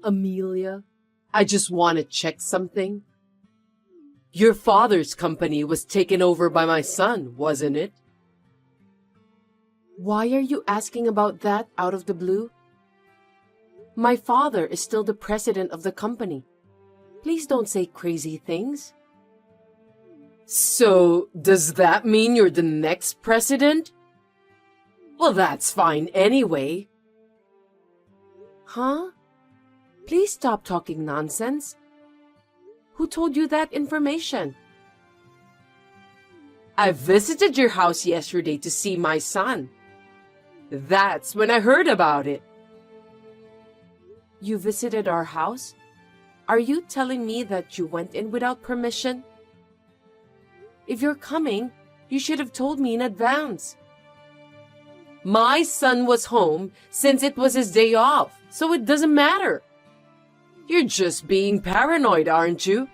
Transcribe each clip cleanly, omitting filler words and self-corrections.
Amelia, I just want to check something. Your father's company was taken over by my son, wasn't it? Why are you asking about that out of the blue? My father is still the president of the company. Please don't say crazy things. So, does that mean you're the next president? Well, that's fine anyway. Huh? Please stop talking nonsense. Who told you that information? I visited your house yesterday to see my son. That's when I heard about it. You visited our house? Are you telling me that you went in without permission? If you're coming, you should have told me in advance. My son was home since it was his day off, so it doesn't matter. You're just being paranoid, aren't you?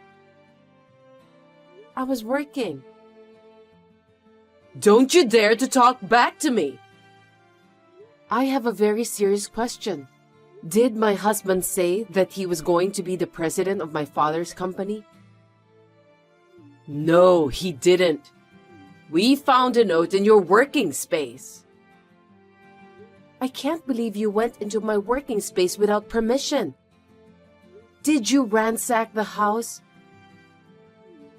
I was working. Don't you dare to talk back to me. I have a very serious question. Did my husband say that he was going to be the president of my father's company? No, he didn't. We found a note in your working space. I can't believe you went into my working space without permission. Did you ransack the house?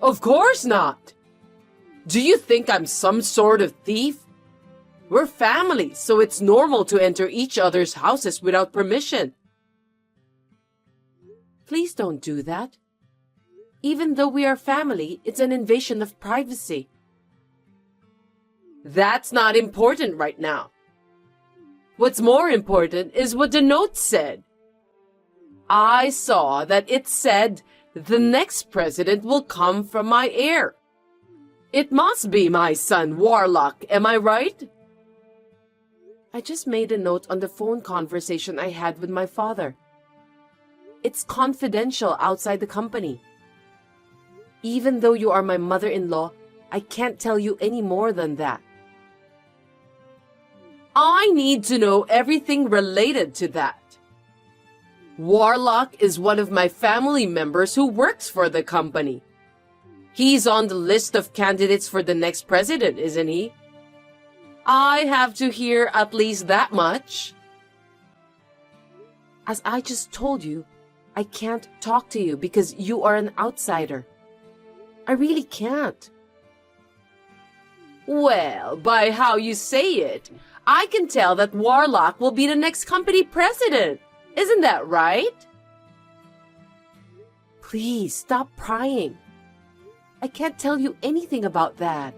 Of course not. Do you think I'm some sort of thief? We're family, so it's normal to enter each other's houses without permission. Please don't do that. Even though we are family, it's an invasion of privacy. That's not important right now. What's more important is what the note said. I saw that it said, the next president will come from my heir. It must be my son, Warlock, am I right? I just made a note on the phone conversation I had with my father. It's confidential outside the company. Even though you are my mother-in-law, I can't tell you any more than that. I need to know everything related to that. Warlock is one of my family members who works for the company. He's on the list of candidates for the next president, isn't he? I have to hear at least that much. As I just told you, I can't talk to you because you are an outsider. I really can't. Well, by how you say it, I can tell that Warlock will be the next company president. Isn't that right? Please stop prying. I can't tell you anything about that.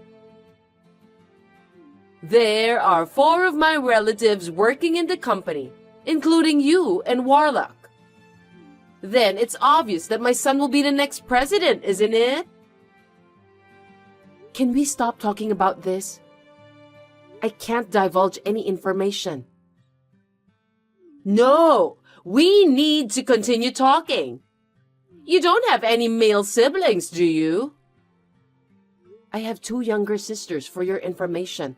There are 4 of my relatives working in the company, including you and Warlock. Then it's obvious that my son will be the next president, isn't it? Can we stop talking about this? I can't divulge any information. No, we need to continue talking. You don't have any male siblings, do you? I have 2 younger sisters, for your information.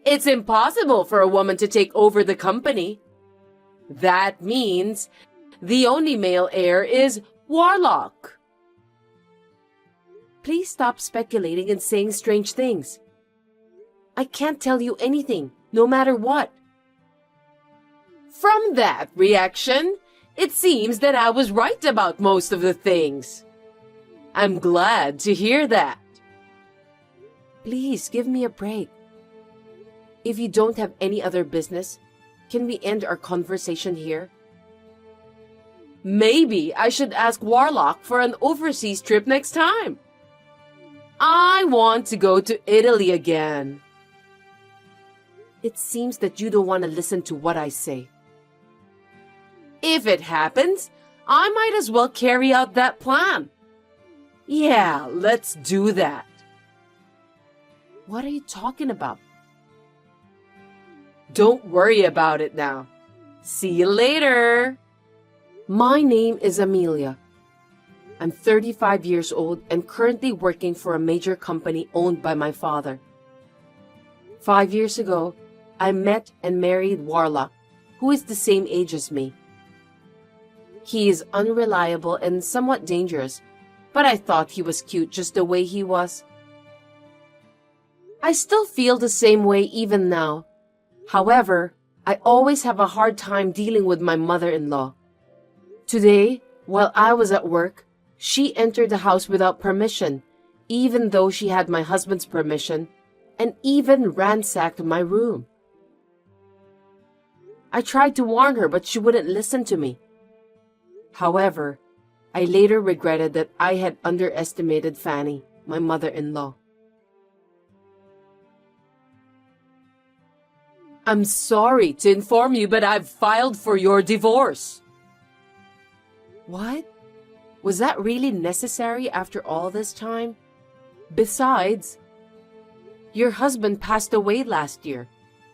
It's impossible for a woman to take over the company. That means the only male heir is Warlock. Please stop speculating and saying strange things. I can't tell you anything, no matter what. From that reaction, it seems that I was right about most of the things. I'm glad to hear that. Please give me a break. If you don't have any other business, can we end our conversation here? Maybe I should ask Warlock for an overseas trip next time. I want to go to Italy again. It seems that you don't want to listen to what I say. If it happens, I might as well carry out that plan. Yeah, let's do that. What are you talking about? Don't worry about it now. See you later. My name is Amelia. I'm 35 years old and currently working for a major company owned by my father. 5 years ago, I met and married Warlock, who is the same age as me. He is unreliable and somewhat dangerous, but I thought he was cute just the way he was. I still feel the same way even now. However, I always have a hard time dealing with my mother-in-law. Today, while I was at work, she entered the house without permission, even though she had my husband's permission, and even ransacked my room. I tried to warn her, but she wouldn't listen to me. However, I later regretted that I had underestimated Fanny, my mother-in-law. I'm sorry to inform you, but I've filed for your divorce. What? Was that really necessary after all this time? Besides, your husband passed away last year,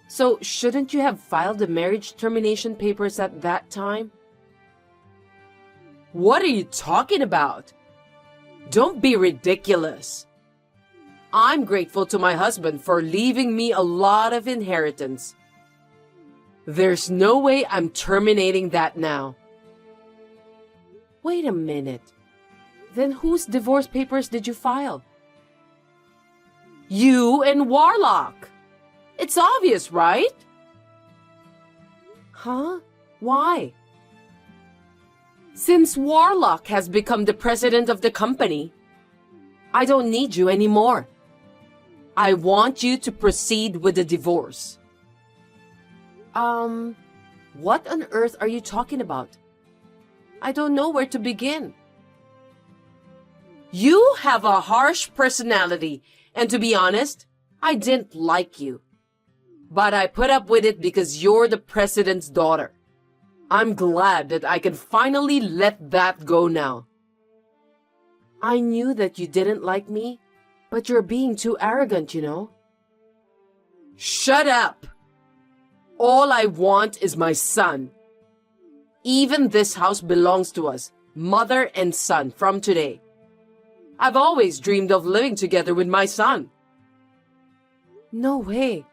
so shouldn't you have filed the marriage termination papers at that time? What are you talking about? Don't be ridiculous. I'm grateful to my husband for leaving me a lot of inheritance. There's no way I'm terminating that now. Wait a minute. Then whose divorce papers did you file? You and Warlock. It's obvious, right? Huh? Why? Since Warlock has become the president of the company, I don't need you anymore. I want you to proceed with the divorce. What on earth are you talking about? I don't know where to begin. You have a harsh personality, and to be honest, I didn't like you. But I put up with it because you're the president's daughter. I'm glad that I can finally let that go now. I knew that you didn't like me, but you're being too arrogant, you know. Shut up! All I want is my son. Even this house belongs to us, mother and son, from today. I've always dreamed of living together with my son. No way.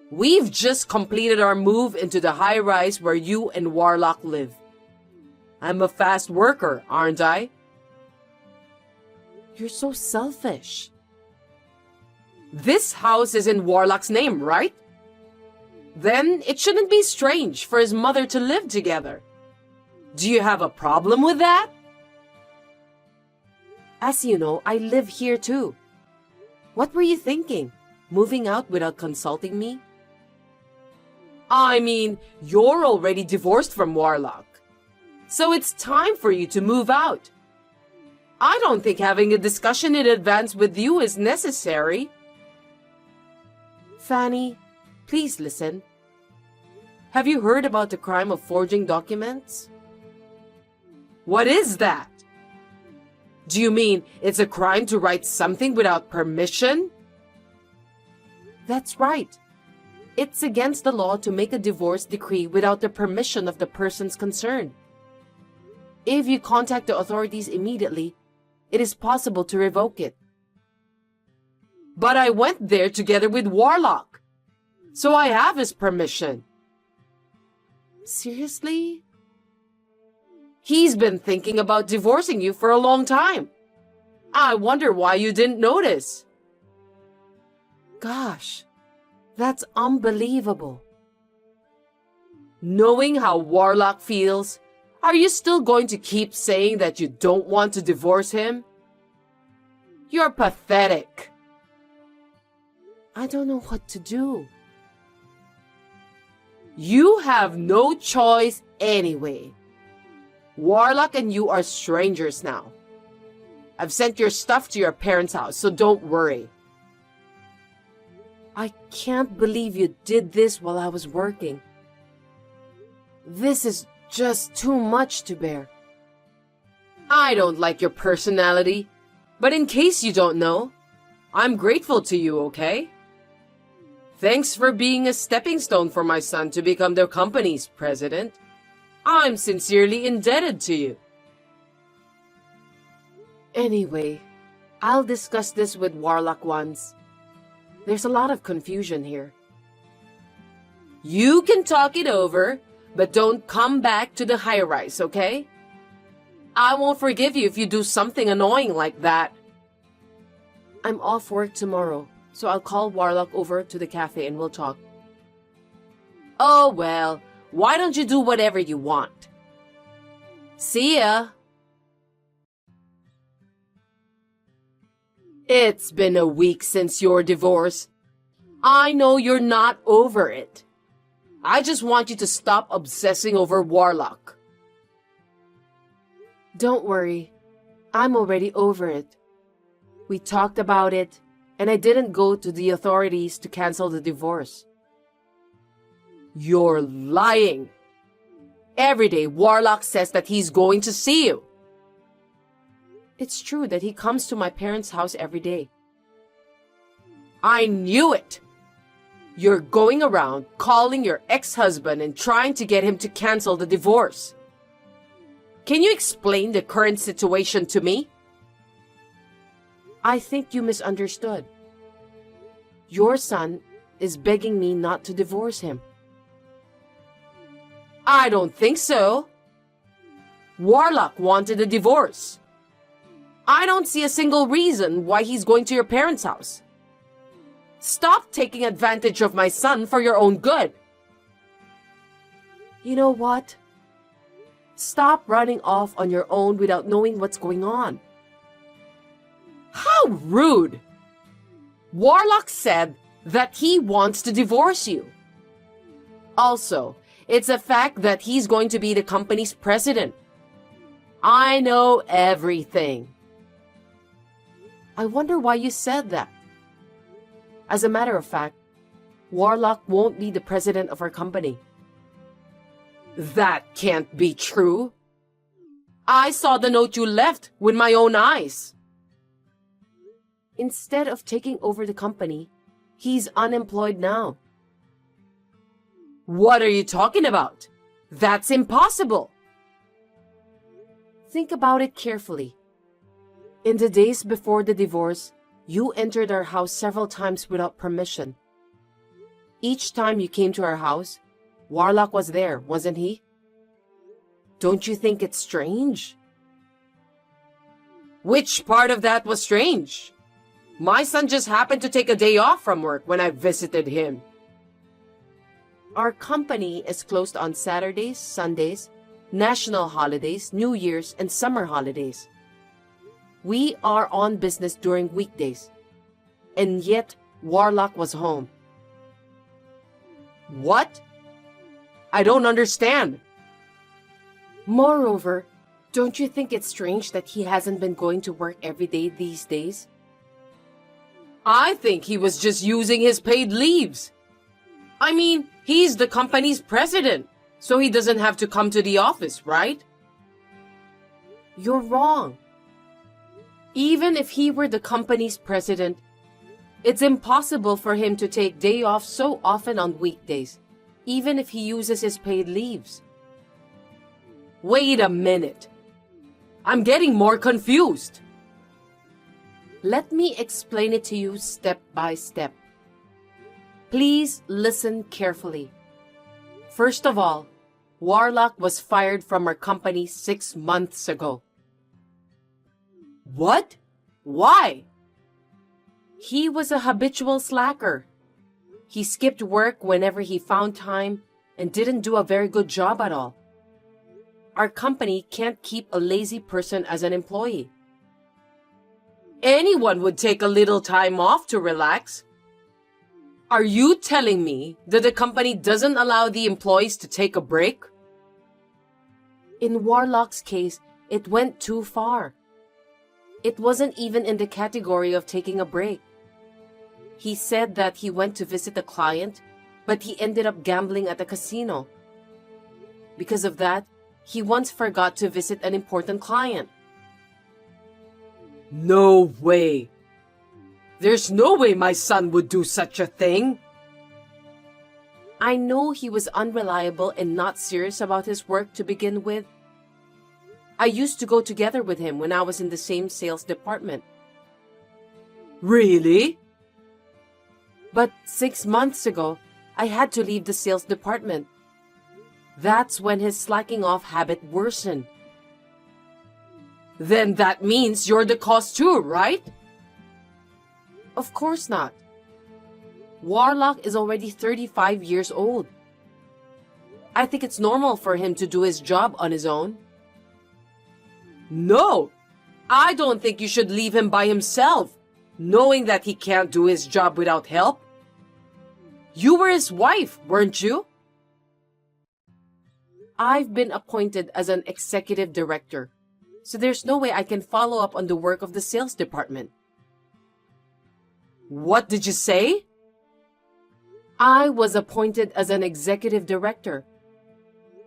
We've just completed our move into the high-rise where you and Warlock live. I'm a fast worker, aren't I? You're so selfish. This house is in Warlock's name, right? Then it shouldn't be strange for his mother to live together. Do you have a problem with that? As you know, I live here too. What were you thinking? Moving out without consulting me? I mean, you're already divorced from Warlock. So it's time for you to move out. I don't think having a discussion in advance with you is necessary. Fanny, please listen. Have you heard about the crime of forging documents? What is that? Do you mean it's a crime to write something without permission? That's right. It's against the law to make a divorce decree without the permission of the persons concerned. If you contact the authorities immediately, it is possible to revoke it. But I went there together with Warlock, so I have his permission. Seriously? He's been thinking about divorcing you for a long time. I wonder why you didn't notice. Gosh, that's unbelievable. Knowing how Warlock feels, are you still going to keep saying that you don't want to divorce him? You're pathetic. I don't know what to do. You have no choice anyway. Warlock and you are strangers now. I've sent your stuff to your parents' house, so don't worry. I can't believe you did this while I was working. This is just too much to bear. I don't like your personality, but in case you don't know, I'm grateful to you, okay? Thanks for being a stepping stone for my son to become their company's president. I'm sincerely indebted to you. Anyway, I'll discuss this with Warlock once. There's a lot of confusion here. You can talk it over, but don't come back to the high-rise, okay? I won't forgive you if you do something annoying like that. I'm off work tomorrow, so I'll call Warlock over to the cafe and we'll talk. Oh, well, why don't you do whatever you want? See ya! It's been a week since your divorce. I know you're not over it. I just want you to stop obsessing over Warlock. Don't worry. I'm already over it. We talked about it, and I didn't go to the authorities to cancel the divorce. You're lying. Every day, Warlock says that he's going to see you. It's true that he comes to my parents' house every day. I knew it! You're going around calling your ex-husband and trying to get him to cancel the divorce. Can you explain the current situation to me? I think you misunderstood. Your son is begging me not to divorce him. I don't think so. Warlock wanted a divorce. I don't see a single reason why he's going to your parents' house. Stop taking advantage of my son for your own good. You know what? Stop running off on your own without knowing what's going on. How rude! Warlock said that he wants to divorce you. Also, it's a fact that he's going to be the company's president. I know everything. I wonder why you said that. As a matter of fact, Warlock won't be the president of our company. That can't be true. I saw the note you left with my own eyes. Instead of taking over the company, he's unemployed now. What are you talking about? That's impossible. Think about it carefully. In the days before the divorce, you entered our house several times without permission. Each time you came to our house, Warlock was there, wasn't he? Don't you think it's strange? Which part of that was strange? My son just happened to take a day off from work when I visited him. Our company is closed on Saturdays, Sundays, national holidays, New Year's, and summer holidays. We are on business during weekdays, and yet Warlock was home. What? I don't understand. Moreover, don't you think it's strange that he hasn't been going to work every day these days? I think he was just using his paid leaves. I mean, he's the company's president, so he doesn't have to come to the office, right? You're wrong. Even if he were the company's president, it's impossible for him to take day off so often on weekdays, even if he uses his paid leaves. Wait a minute. I'm getting more confused. Let me explain it to you step by step. Please listen carefully. First of all, Warlock was fired from our company 6 months ago. What? Why? He was a habitual slacker. He skipped work whenever he found time and didn't do a very good job at all. Our company can't keep a lazy person as an employee. Anyone would take a little time off to relax. Are you telling me that the company doesn't allow the employees to take a break? In Warlock's case, it went too far. It wasn't even in the category of taking a break. He said that he went to visit a client, but he ended up gambling at a casino. Because of that, he once forgot to visit an important client. No way! There's no way my son would do such a thing! I know he was unreliable and not serious about his work to begin with. I used to go together with him when I was in the same sales department. Really? But 6 months ago, I had to leave the sales department. That's when his slacking off habit worsened. Then that means you're the cause too, right? Of course not. Warlock is already 35 years old. I think it's normal for him to do his job on his own. No! I don't think you should leave him by himself, knowing that he can't do his job without help. You were his wife, weren't you? I've been appointed as an executive director, so there's no way I can follow up on the work of the sales department. What did you say? I was appointed as an executive director.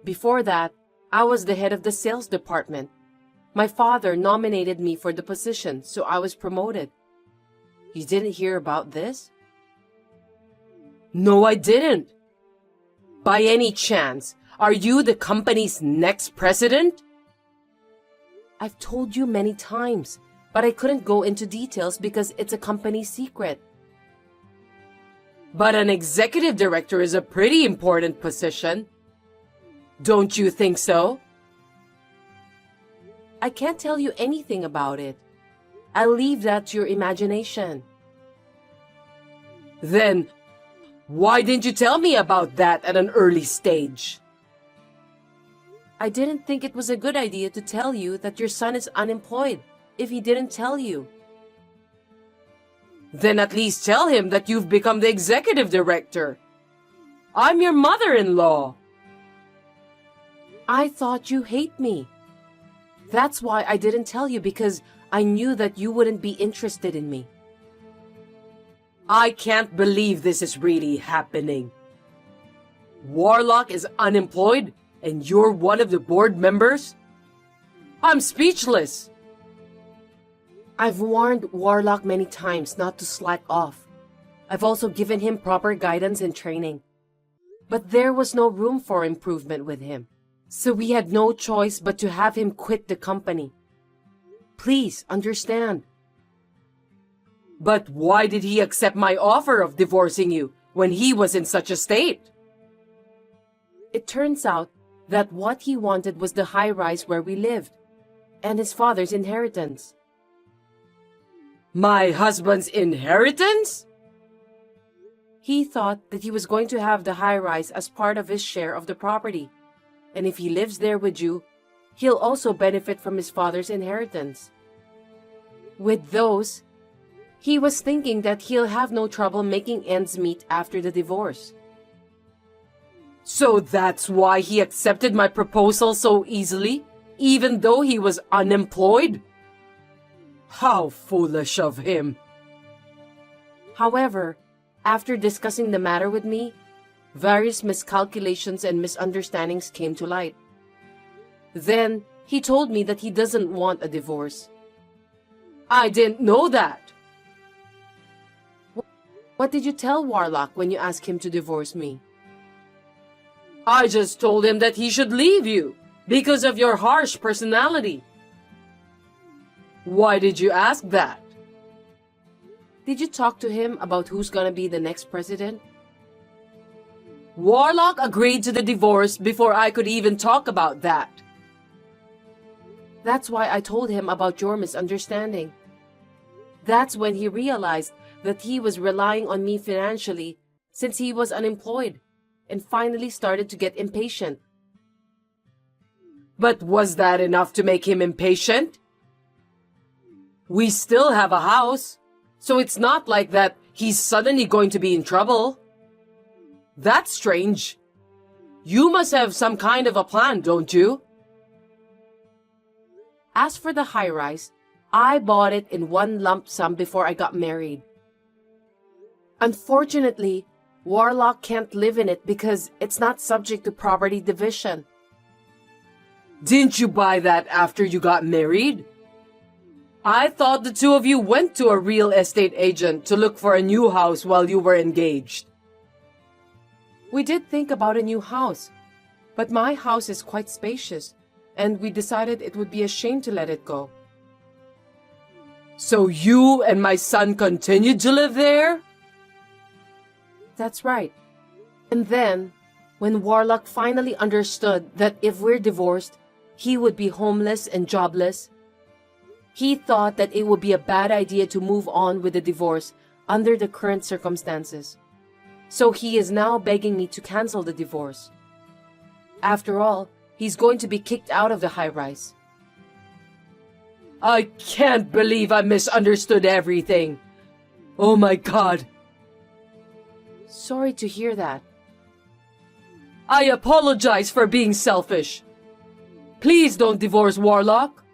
Before that, I was the head of the sales department. My father nominated me for the position, so I was promoted. You didn't hear about this? No, I didn't. By any chance, are you the company's next president? I've told you many times, but I couldn't go into details because it's a company secret. But an executive director is a pretty important position. Don't you think so? I can't tell you anything about it. I'll leave that to your imagination. Then, why didn't you tell me about that at an early stage? I didn't think it was a good idea to tell you that your son is unemployed if he didn't tell you. Then at least tell him that you've become the executive director. I'm your mother-in-law. I thought you hate me. That's why I didn't tell you, because I knew that you wouldn't be interested in me. I can't believe this is really happening. Warlock is unemployed and you're one of the board members? I'm speechless. I've warned Warlock many times not to slack off. I've also given him proper guidance and training. But there was no room for improvement with him. So we had no choice but to have him quit the company. Please understand. But why did he accept my offer of divorcing you when he was in such a state? It turns out that what he wanted was the high-rise where we lived, and his father's inheritance. My husband's inheritance? He thought that he was going to have the high-rise as part of his share of the property, and if he lives there with you, he'll also benefit from his father's inheritance. With those, he was thinking that he'll have no trouble making ends meet after the divorce. So that's why he accepted my proposal so easily, even though he was unemployed? How foolish of him. However, after discussing the matter with me, various miscalculations and misunderstandings came to light. Then, he told me that he doesn't want a divorce. I didn't know that. What did you tell Warlock when you asked him to divorce me? I just told him that he should leave you because of your harsh personality. Why did you ask that? Did you talk to him about who's gonna be the next president? Warlock agreed to the divorce before I could even talk about that. That's why I told him about your misunderstanding. That's when he realized that he was relying on me financially since he was unemployed, and finally started to get impatient. But was that enough to make him impatient? We still have a house, so it's not like that he's suddenly going to be in trouble. That's strange. You must have some kind of a plan, don't you? As for the high-rise, I bought it in one lump sum before I got married. Unfortunately, Warlock can't live in it because it's not subject to property division. Didn't you buy that after you got married? I thought the two of you went to a real estate agent to look for a new house while you were engaged. We did think about a new house, but my house is quite spacious, and we decided it would be a shame to let it go. So you and my son continued to live there? That's right. And then, When Warlock finally understood that if we're divorced, he would be homeless and jobless, he thought that it would be a bad idea to move on with the divorce under the current circumstances. So he is now begging me to cancel the divorce. After all, he's going to be kicked out of the high-rise. I can't believe I misunderstood everything. Oh my God. Sorry to hear that. I apologize for being selfish. Please don't divorce Warlock.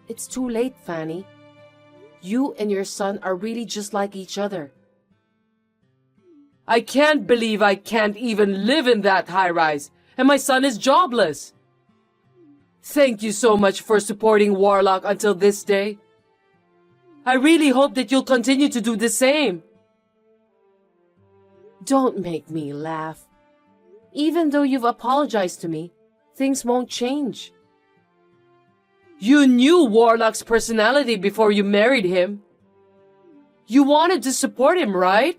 It's too late, Fanny. You and your son are really just like each other. I can't believe I can't even live in that high-rise, and my son is jobless. Thank you so much for supporting Warlock until this day. I really hope that you'll continue to do the same. Don't make me laugh. Even though you've apologized to me, things won't change. You knew Warlock's personality before you married him. You wanted to support him, right?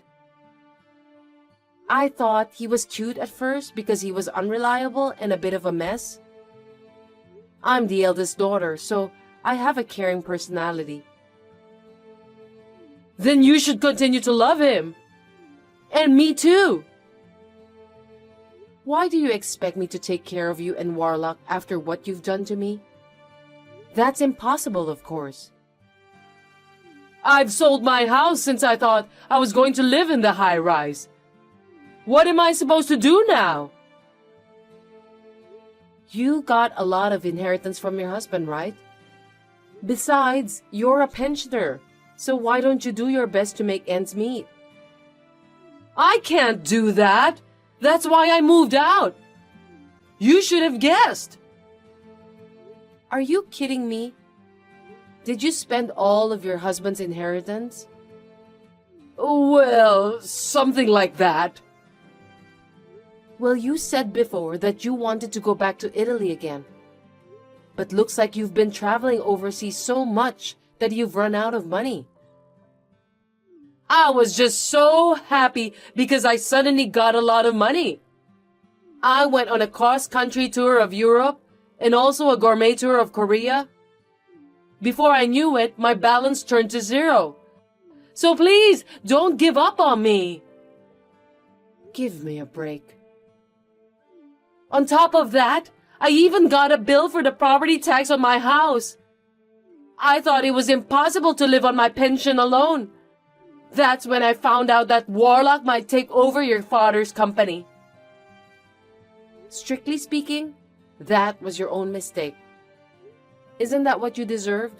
I thought he was cute at first because he was unreliable and a bit of a mess. I'm the eldest daughter, so I have a caring personality. Then you should continue to love him. And me too. Why do you expect me to take care of you and Warlock after what you've done to me? That's impossible, of course. I've sold my house since I thought I was going to live in the high-rise. What am I supposed to do now? You got a lot of inheritance from your husband, right? Besides, you're a pensioner, so why don't you do your best to make ends meet? I can't do that. That's why I moved out. You should have guessed. Are you kidding me? Did you spend all of your husband's inheritance? Well, something like that. Well, you said before that you wanted to go back to Italy again. But looks like you've been traveling overseas so much that you've run out of money. I was just so happy because I suddenly got a lot of money. I went on a cross-country tour of Europe and also a gourmet tour of Korea. Before I knew it, my balance turned to zero. So please, don't give up on me. Give me a break. On top of that, I even got a bill for the property tax on my house. I thought it was impossible to live on my pension alone. That's when I found out that Warlock might take over your father's company. Strictly speaking, that was your own mistake. Isn't that what you deserved?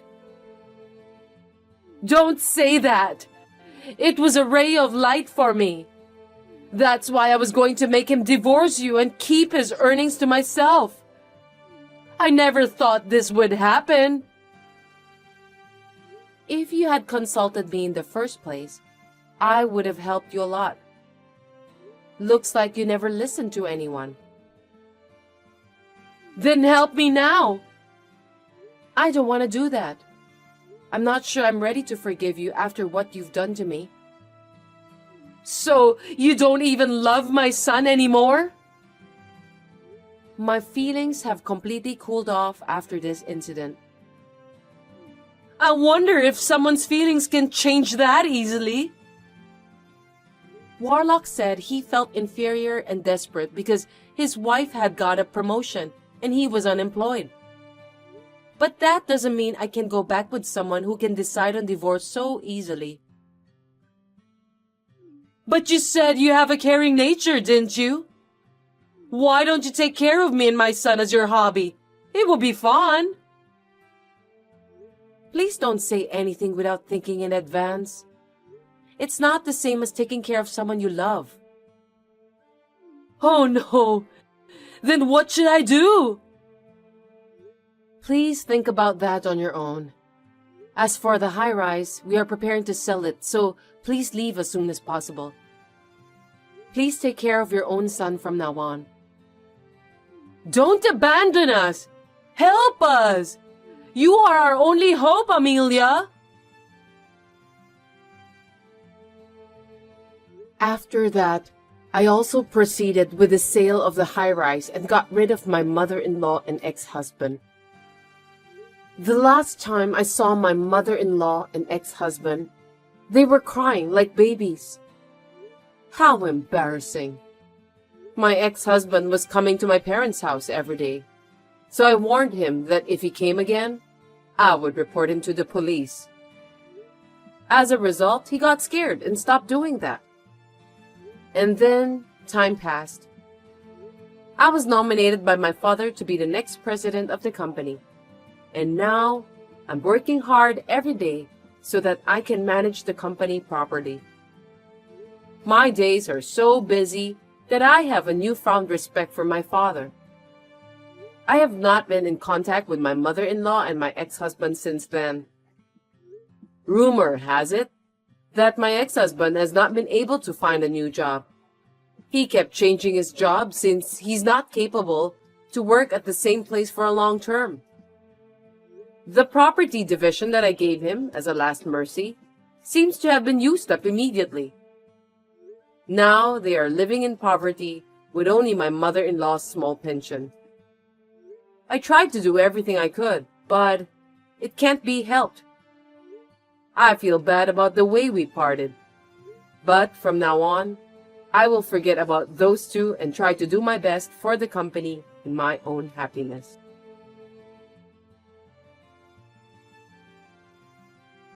Don't say that. It was a ray of light for me. That's why I was going to make him divorce you and keep his earnings to myself. I never thought this would happen. If you had consulted me in the first place, I would have helped you a lot. Looks like you never listened to anyone. Then help me now. I don't want to do that. I'm not sure I'm ready to forgive you after what you've done to me. So, you don't even love my son anymore? My feelings have completely cooled off after this incident. I wonder if someone's feelings can change that easily. Warlock said he felt inferior and desperate because his wife had got a promotion and he was unemployed. But that doesn't mean I can go back with someone who can decide on divorce so easily. But you said you have a caring nature, didn't you? Why don't you take care of me and my son as your hobby? It will be fun. Please don't say anything without thinking in advance. It's not the same as taking care of someone you love. Oh no! Then what should I do? Please think about that on your own. As for the high-rise, we are preparing to sell it, so please leave as soon as possible. Please take care of your own son from now on. Don't abandon us! Help us! You are our only hope, Amelia! After that, I also proceeded with the sale of the high-rise and got rid of my mother-in-law and ex-husband. The last time I saw my mother-in-law and ex-husband, they were crying like babies. How embarrassing. My ex-husband was coming to my parents' house every day, so I warned him that if he came again, I would report him to the police. As a result, he got scared and stopped doing that. And then time passed. I was nominated by my father to be the next president of the company. And now I'm working hard every day so that I can manage the company properly. My days are so busy that I have a newfound respect for my father. I have not been in contact with my mother-in-law and my ex-husband since then. Rumor has it that my ex-husband has not been able to find a new job. He kept changing his job since he's not capable to work at the same place for a long term. The property division that I gave him as a last mercy seems to have been used up immediately. Now they are living in poverty with only my mother-in-law's small pension. I tried to do everything I could, but it can't be helped. I feel bad about the way we parted. But from now on, I will forget about those two and try to do my best for the company and my own happiness.